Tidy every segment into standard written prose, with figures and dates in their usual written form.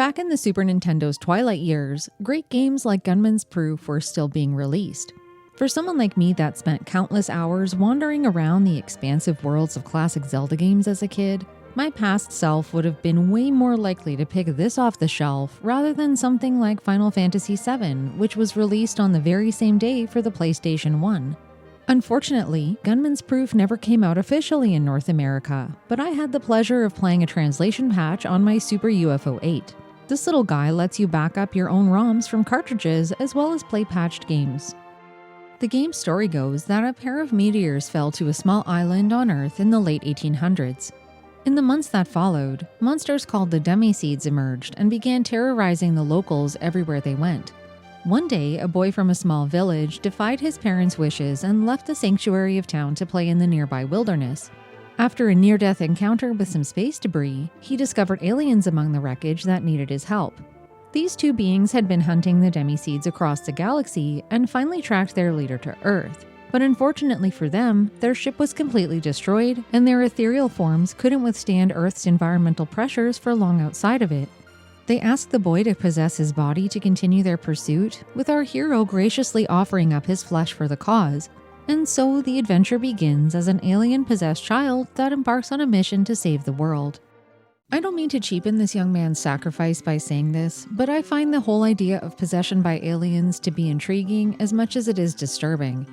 Back in the Super Nintendo's twilight years, great games like Gunman's Proof were still being released. For someone like me that spent countless hours wandering around the expansive worlds of classic Zelda games as a kid, my past self would have been way more likely to pick this off the shelf rather than something like Final Fantasy VII, which was released on the very same day for the PlayStation 1. Unfortunately, Gunman's Proof never came out officially in North America, but I had the pleasure of playing a translation patch on my Super UFO 8. This little guy lets you back up your own ROMs from cartridges as well as play patched games. The game's story goes that a pair of meteors fell to a small island on Earth in the late 1800s. In the months that followed, monsters called the Demi-Seeds emerged and began terrorizing the locals everywhere they went. One day, a boy from a small village defied his parents' wishes and left the sanctuary of town to play in the nearby wilderness. After a near-death encounter with some space debris, he discovered aliens among the wreckage that needed his help. These two beings had been hunting the Demi-Seeds across the galaxy and finally tracked their leader to Earth. But unfortunately for them, their ship was completely destroyed, and their ethereal forms couldn't withstand Earth's environmental pressures for long outside of it. They asked the boy to possess his body to continue their pursuit, with our hero graciously offering up his flesh for the cause. And so the adventure begins as an alien-possessed child that embarks on a mission to save the world. I don't mean to cheapen this young man's sacrifice by saying this, but I find the whole idea of possession by aliens to be intriguing as much as it is disturbing.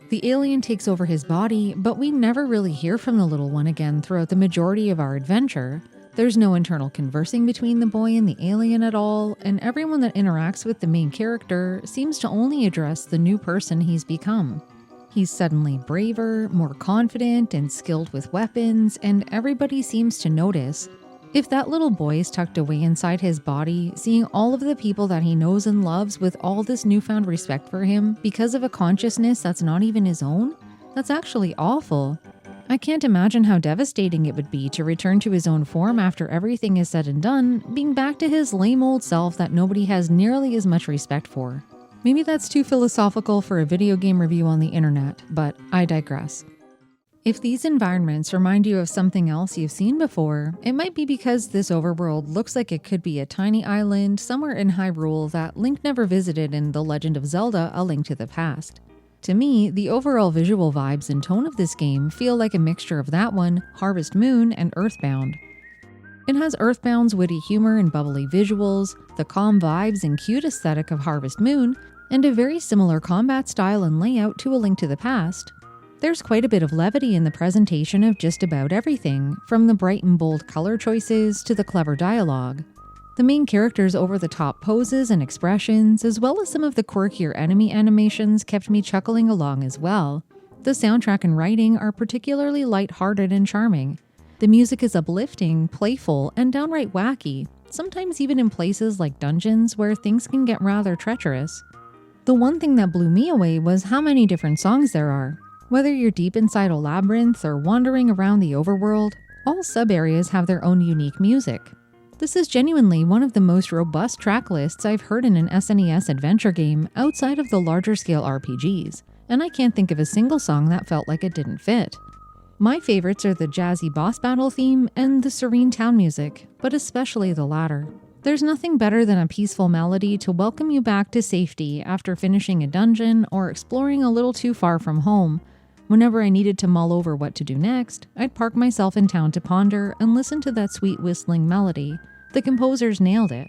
The alien takes over his body, but we never really hear from the little one again throughout the majority of our adventure. There's no internal conversing between the boy and the alien at all, and everyone that interacts with the main character seems to only address the new person he's become. He's suddenly braver, more confident, and skilled with weapons, and everybody seems to notice. If that little boy is tucked away inside his body, seeing all of the people that he knows and loves with all this newfound respect for him because of a consciousness that's not even his own, that's actually awful. I can't imagine how devastating it would be to return to his own form after everything is said and done, being back to his lame old self that nobody has nearly as much respect for. Maybe that's too philosophical for a video game review on the internet, but I digress. If these environments remind you of something else you've seen before, it might be because this overworld looks like it could be a tiny island somewhere in Hyrule that Link never visited in The Legend of Zelda: A Link to the Past. To me, the overall visual vibes and tone of this game feel like a mixture of that one, Harvest Moon, and Earthbound. It has Earthbound's witty humor and bubbly visuals, the calm vibes and cute aesthetic of Harvest Moon, and a very similar combat style and layout to A Link to the Past. There's quite a bit of levity in the presentation of just about everything, from the bright and bold color choices to the clever dialogue. The main character's over-the-top poses and expressions, as well as some of the quirkier enemy animations, kept me chuckling along as well. The soundtrack and writing are particularly light-hearted and charming. The music is uplifting, playful, and downright wacky, sometimes even in places like dungeons where things can get rather treacherous. The one thing that blew me away was how many different songs there are. Whether you're deep inside a labyrinth or wandering around the overworld, all sub-areas have their own unique music. This is genuinely one of the most robust track lists I've heard in an SNES adventure game outside of the larger-scale RPGs, and I can't think of a single song that felt like it didn't fit. My favorites are the jazzy boss battle theme and the serene town music, but especially the latter. There's nothing better than a peaceful melody to welcome you back to safety after finishing a dungeon or exploring a little too far from home. Whenever I needed to mull over what to do next, I'd park myself in town to ponder and listen to that sweet whistling melody. The composers nailed it.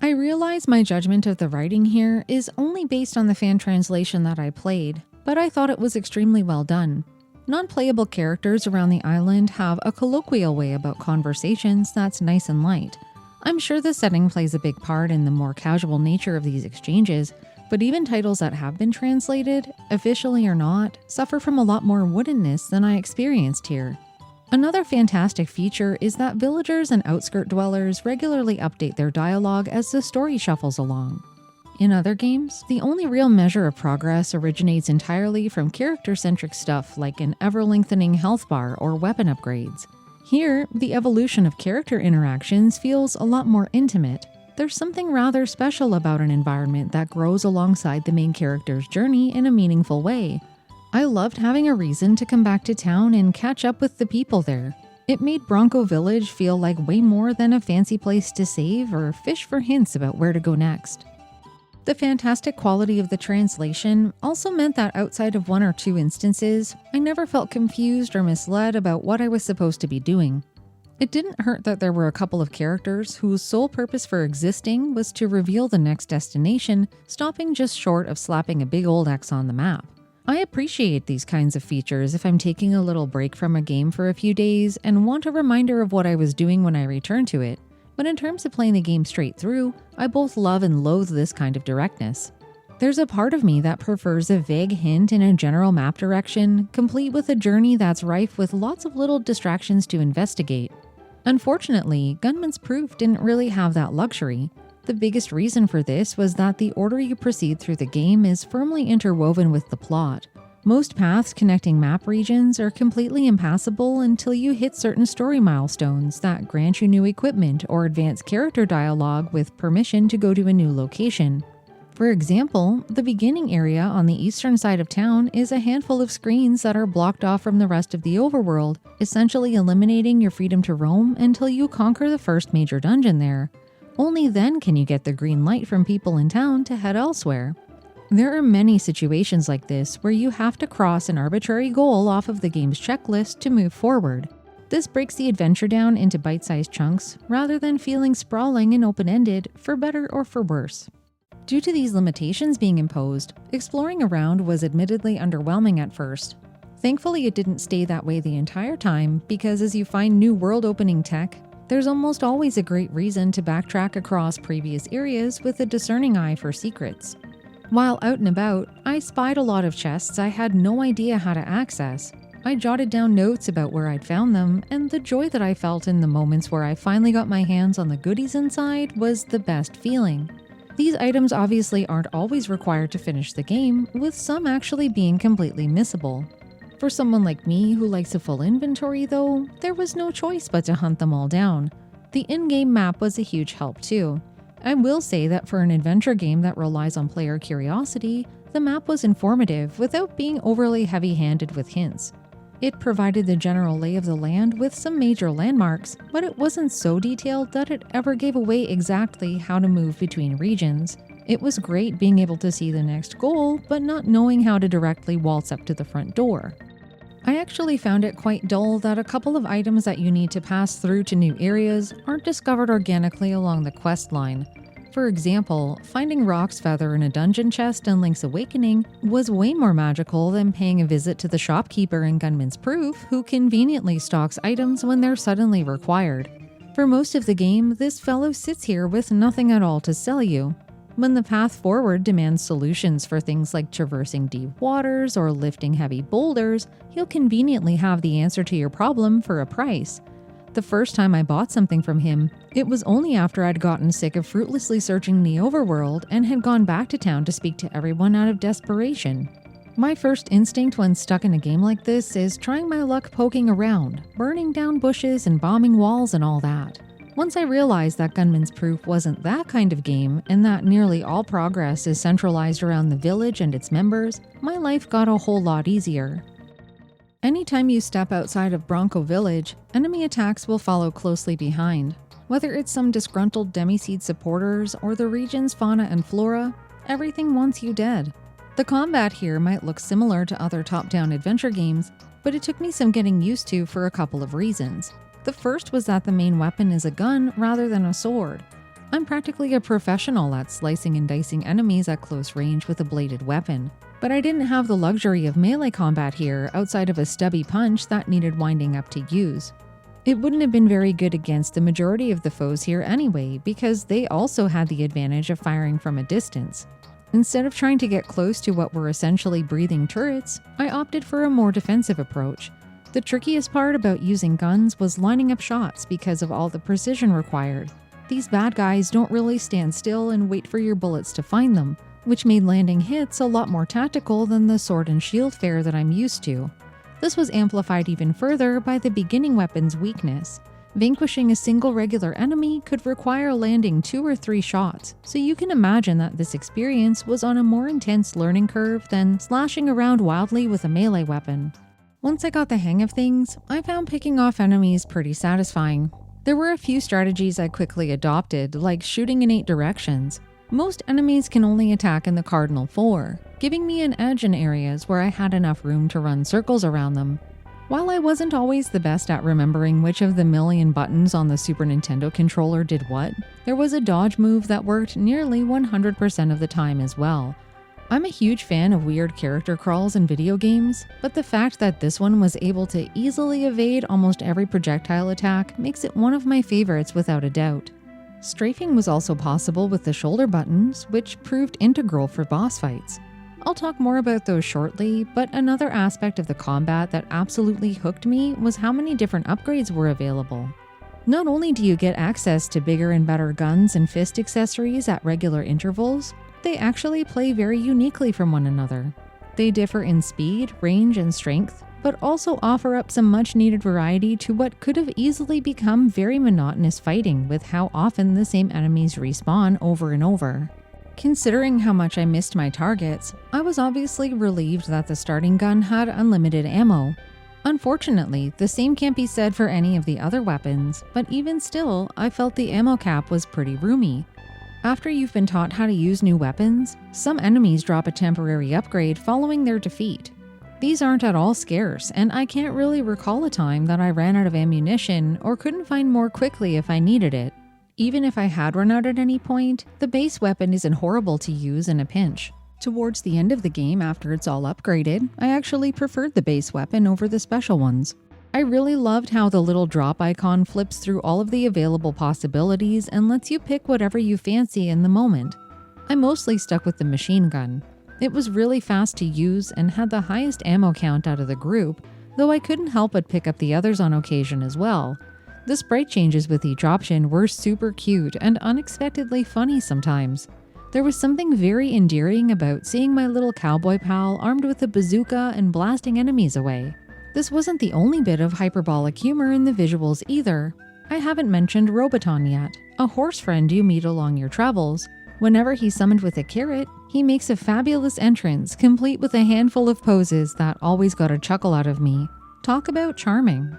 I realize my judgment of the writing here is only based on the fan translation that I played, but I thought it was extremely well done. Non-playable characters around the island have a colloquial way about conversations that's nice and light. I'm sure the setting plays a big part in the more casual nature of these exchanges, but even titles that have been translated, officially or not, suffer from a lot more woodenness than I experienced here. Another fantastic feature is that villagers and outskirt dwellers regularly update their dialogue as the story shuffles along. In other games, the only real measure of progress originates entirely from character-centric stuff like an ever-lengthening health bar or weapon upgrades. Here, the evolution of character interactions feels a lot more intimate. There's something rather special about an environment that grows alongside the main character's journey in a meaningful way. I loved having a reason to come back to town and catch up with the people there. It made Bronco Village feel like way more than a fancy place to save or fish for hints about where to go next. The fantastic quality of the translation also meant that outside of one or two instances, I never felt confused or misled about what I was supposed to be doing. It didn't hurt that there were a couple of characters whose sole purpose for existing was to reveal the next destination, stopping just short of slapping a big old X on the map. I appreciate these kinds of features if I'm taking a little break from a game for a few days and want a reminder of what I was doing when I return to it. But in terms of playing the game straight through, I both love and loathe this kind of directness. There's a part of me that prefers a vague hint in a general map direction, complete with a journey that's rife with lots of little distractions to investigate. Unfortunately, Gunman's Proof didn't really have that luxury. The biggest reason for this was that the order you proceed through the game is firmly interwoven with the plot. Most paths connecting map regions are completely impassable until you hit certain story milestones that grant you new equipment or advance character dialogue with permission to go to a new location. For example, the beginning area on the eastern side of town is a handful of screens that are blocked off from the rest of the overworld, essentially eliminating your freedom to roam until you conquer the first major dungeon there. Only then can you get the green light from people in town to head elsewhere. There are many situations like this where you have to cross an arbitrary goal off of the game's checklist to move forward. This breaks the adventure down into bite-sized chunks rather than feeling sprawling and open-ended, for better or for worse. Due to these limitations being imposed, exploring around was admittedly underwhelming at first. Thankfully, it didn't stay that way the entire time, because as you find new world-opening tech, there's almost always a great reason to backtrack across previous areas with a discerning eye for secrets. While out and about, I spied a lot of chests I had no idea how to access. I jotted down notes about where I'd found them, and the joy that I felt in the moments where I finally got my hands on the goodies inside was the best feeling. These items obviously aren't always required to finish the game, with some actually being completely missable. For someone like me who likes a full inventory though, there was no choice but to hunt them all down. The in-game map was a huge help too. I will say that for an adventure game that relies on player curiosity, the map was informative without being overly heavy-handed with hints. It provided the general lay of the land with some major landmarks, but it wasn't so detailed that it ever gave away exactly how to move between regions. It was great being able to see the next goal, but not knowing how to directly waltz up to the front door. I actually found it quite dull that a couple of items that you need to pass through to new areas aren't discovered organically along the quest line. For example, finding Rock's Feather in a dungeon chest in Link's Awakening was way more magical than paying a visit to the shopkeeper in Gunman's Proof, who conveniently stocks items when they're suddenly required. For most of the game, this fellow sits here with nothing at all to sell you. When the path forward demands solutions for things like traversing deep waters or lifting heavy boulders, he'll conveniently have the answer to your problem for a price. The first time I bought something from him, it was only after I'd gotten sick of fruitlessly searching the overworld and had gone back to town to speak to everyone out of desperation. My first instinct when stuck in a game like this is trying my luck poking around, burning down bushes and bombing walls and all that. Once I realized that Gunman's Proof wasn't that kind of game, and that nearly all progress is centralized around the village and its members, my life got a whole lot easier. Anytime you step outside of Bronco Village, enemy attacks will follow closely behind. Whether it's some disgruntled Demiseed supporters or the region's fauna and flora, everything wants you dead. The combat here might look similar to other top-down adventure games, but it took me some getting used to for a couple of reasons. The first was that the main weapon is a gun rather than a sword. I'm practically a professional at slicing and dicing enemies at close range with a bladed weapon, but I didn't have the luxury of melee combat here outside of a stubby punch that needed winding up to use. It wouldn't have been very good against the majority of the foes here anyway, because they also had the advantage of firing from a distance. Instead of trying to get close to what were essentially breathing turrets, I opted for a more defensive approach. The trickiest part about using guns was lining up shots because of all the precision required. These bad guys don't really stand still and wait for your bullets to find them, which made landing hits a lot more tactical than the sword and shield fare that I'm used to. This was amplified even further by the beginning weapon's weakness. Vanquishing a single regular enemy could require landing 2 or 3 shots, so you can imagine that this experience was on a more intense learning curve than slashing around wildly with a melee weapon. Once I got the hang of things, I found picking off enemies pretty satisfying. There were a few strategies I quickly adopted, like shooting in 8 directions. Most enemies can only attack in the cardinal 4, giving me an edge in areas where I had enough room to run circles around them. While I wasn't always the best at remembering which of the million buttons on the Super Nintendo controller did what, there was a dodge move that worked nearly 100% of the time as well. I'm a huge fan of weird character crawls in video games, but the fact that this one was able to easily evade almost every projectile attack makes it one of my favorites without a doubt. Strafing was also possible with the shoulder buttons, which proved integral for boss fights. I'll talk more about those shortly, but another aspect of the combat that absolutely hooked me was how many different upgrades were available. Not only do you get access to bigger and better guns and fist accessories at regular intervals, they actually play very uniquely from one another. They differ in speed, range, and strength, but also offer up some much-needed variety to what could have easily become very monotonous fighting with how often the same enemies respawn over and over. Considering how much I missed my targets, I was obviously relieved that the starting gun had unlimited ammo. Unfortunately, the same can't be said for any of the other weapons, but even still, I felt the ammo cap was pretty roomy. After you've been taught how to use new weapons, some enemies drop a temporary upgrade following their defeat. These aren't at all scarce, and I can't really recall a time that I ran out of ammunition or couldn't find more quickly if I needed it. Even if I had run out at any point, the base weapon isn't horrible to use in a pinch. Towards the end of the game, after it's all upgraded, I actually preferred the base weapon over the special ones. I really loved how the little drop icon flips through all of the available possibilities and lets you pick whatever you fancy in the moment. I mostly stuck with the machine gun. It was really fast to use and had the highest ammo count out of the group, though I couldn't help but pick up the others on occasion as well. The sprite changes with each option were super cute and unexpectedly funny sometimes. There was something very endearing about seeing my little cowboy pal armed with a bazooka and blasting enemies away. This wasn't the only bit of hyperbolic humor in the visuals either. I haven't mentioned Roboton yet, a horse friend you meet along your travels. Whenever he's summoned with a carrot, he makes a fabulous entrance, complete with a handful of poses that always got a chuckle out of me. Talk about charming.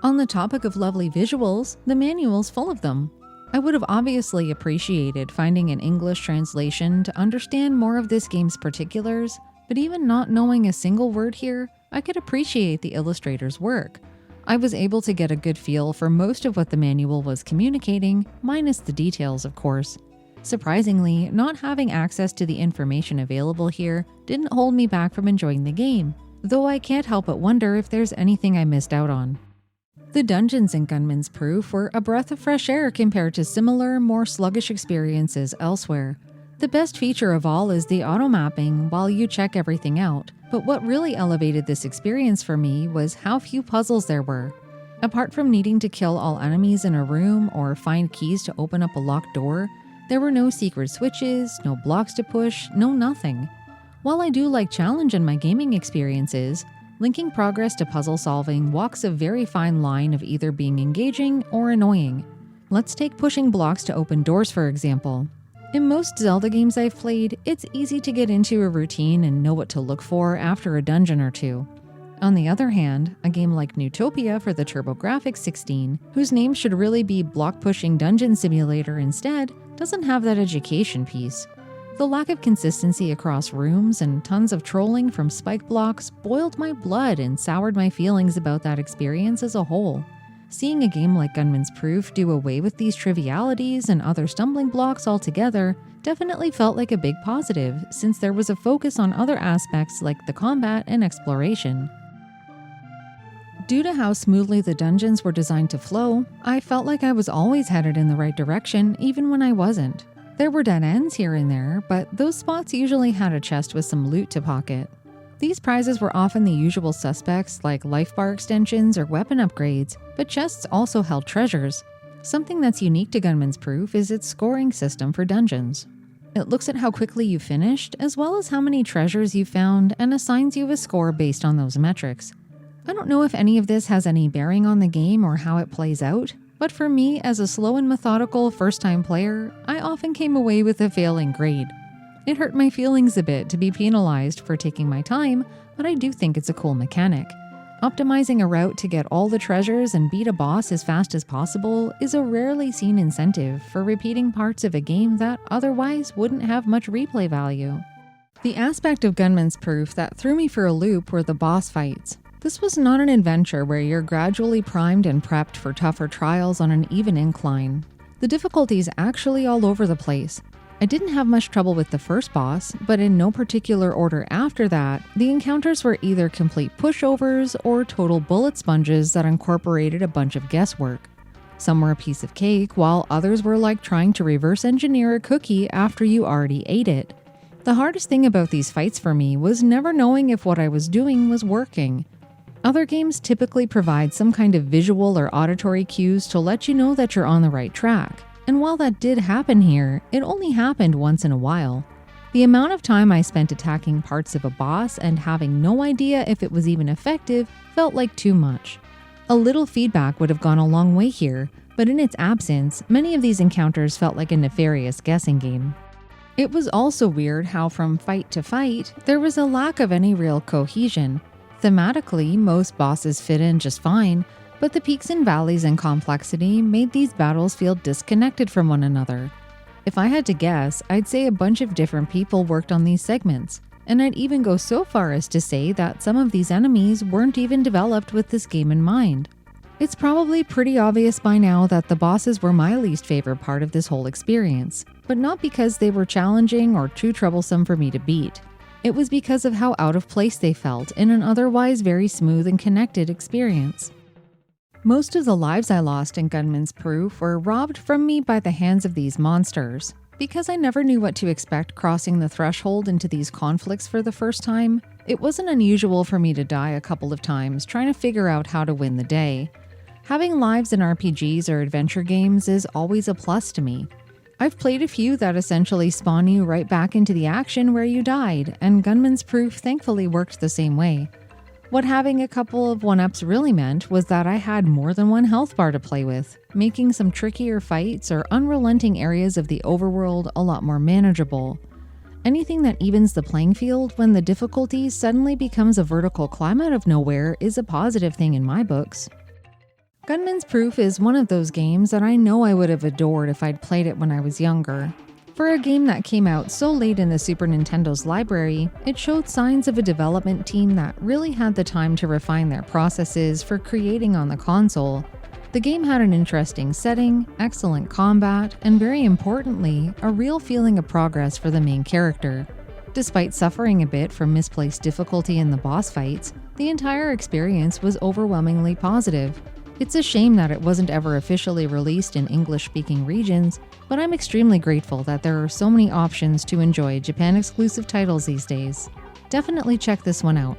On the topic of lovely visuals, the manual's full of them. I would have obviously appreciated finding an English translation to understand more of this game's particulars, but even not knowing a single word here, I could appreciate the illustrator's work. I was able to get a good feel for most of what the manual was communicating, minus the details, of course. Surprisingly, not having access to the information available here didn't hold me back from enjoying the game, though I can't help but wonder if there's anything I missed out on. The dungeons in Gunman's Proof were a breath of fresh air compared to similar, more sluggish experiences elsewhere. The best feature of all is the auto-mapping while you check everything out, but what really elevated this experience for me was how few puzzles there were. Apart from needing to kill all enemies in a room or find keys to open up a locked door, there were no secret switches, no blocks to push, no nothing. While I do like challenge in my gaming experiences, linking progress to puzzle solving walks a very fine line of either being engaging or annoying. Let's take pushing blocks to open doors for example. In most Zelda games I've played, it's easy to get into a routine and know what to look for after a dungeon or two. On the other hand, a game like Newtopia for the TurboGrafx-16, whose name should really be Block Pushing Dungeon Simulator instead, doesn't have that education piece. The lack of consistency across rooms and tons of trolling from spike blocks boiled my blood and soured my feelings about that experience as a whole. Seeing a game like Gunman's Proof do away with these trivialities and other stumbling blocks altogether definitely felt like a big positive, since there was a focus on other aspects like the combat and exploration. Due to how smoothly the dungeons were designed to flow, I felt like I was always headed in the right direction even when I wasn't. There were dead ends here and there, but those spots usually had a chest with some loot to pocket. These prizes were often the usual suspects like life bar extensions or weapon upgrades, but chests also held treasures. Something that's unique to Gunman's Proof is its scoring system for dungeons. It looks at how quickly you finished, as well as how many treasures you found, and assigns you a score based on those metrics. I don't know if any of this has any bearing on the game or how it plays out, but for me, as a slow and methodical first-time player, I often came away with a failing grade. It hurt my feelings a bit to be penalized for taking my time, but I do think it's a cool mechanic. Optimizing a route to get all the treasures and beat a boss as fast as possible is a rarely seen incentive for repeating parts of a game that otherwise wouldn't have much replay value. The aspect of Gunman's Proof that threw me for a loop were the boss fights. This was not an adventure where you're gradually primed and prepped for tougher trials on an even incline. The difficulty is actually all over the place. I didn't have much trouble with the first boss, but in no particular order after that, the encounters were either complete pushovers or total bullet sponges that incorporated a bunch of guesswork. Some were a piece of cake, while others were like trying to reverse engineer a cookie after you already ate it. The hardest thing about these fights for me was never knowing if what I was doing was working. Other games typically provide some kind of visual or auditory cues to let you know that you're on the right track. And while that did happen here, it only happened once in a while. The amount of time I spent attacking parts of a boss and having no idea if it was even effective felt like too much. A little feedback would have gone a long way here, but in its absence, many of these encounters felt like a nefarious guessing game. It was also weird how from fight to fight, there was a lack of any real cohesion. Thematically, most bosses fit in just fine, but the peaks and valleys in complexity made these battles feel disconnected from one another. If I had to guess, I'd say a bunch of different people worked on these segments, and I'd even go so far as to say that some of these enemies weren't even developed with this game in mind. It's probably pretty obvious by now that the bosses were my least favorite part of this whole experience, but not because they were challenging or too troublesome for me to beat. It was because of how out of place they felt in an otherwise very smooth and connected experience. Most of the lives I lost in Gunman's Proof were robbed from me by the hands of these monsters. Because I never knew what to expect crossing the threshold into these conflicts for the first time, it wasn't unusual for me to die a couple of times trying to figure out how to win the day. Having lives in RPGs or adventure games is always a plus to me. I've played a few that essentially spawn you right back into the action where you died, and Gunman's Proof thankfully worked the same way. What having a couple of 1-ups really meant was that I had more than one health bar to play with, making some trickier fights or unrelenting areas of the overworld a lot more manageable. Anything that evens the playing field when the difficulty suddenly becomes a vertical climb out of nowhere is a positive thing in my books. Gunman's Proof is one of those games that I know I would have adored if I'd played it when I was younger. For a game that came out so late in the Super Nintendo's library, it showed signs of a development team that really had the time to refine their processes for creating on the console. The game had an interesting setting, excellent combat, and very importantly, a real feeling of progress for the main character. Despite suffering a bit from misplaced difficulty in the boss fights, the entire experience was overwhelmingly positive. It's a shame that it wasn't ever officially released in English-speaking regions, but I'm extremely grateful that there are so many options to enjoy Japan-exclusive titles these days. Definitely check this one out.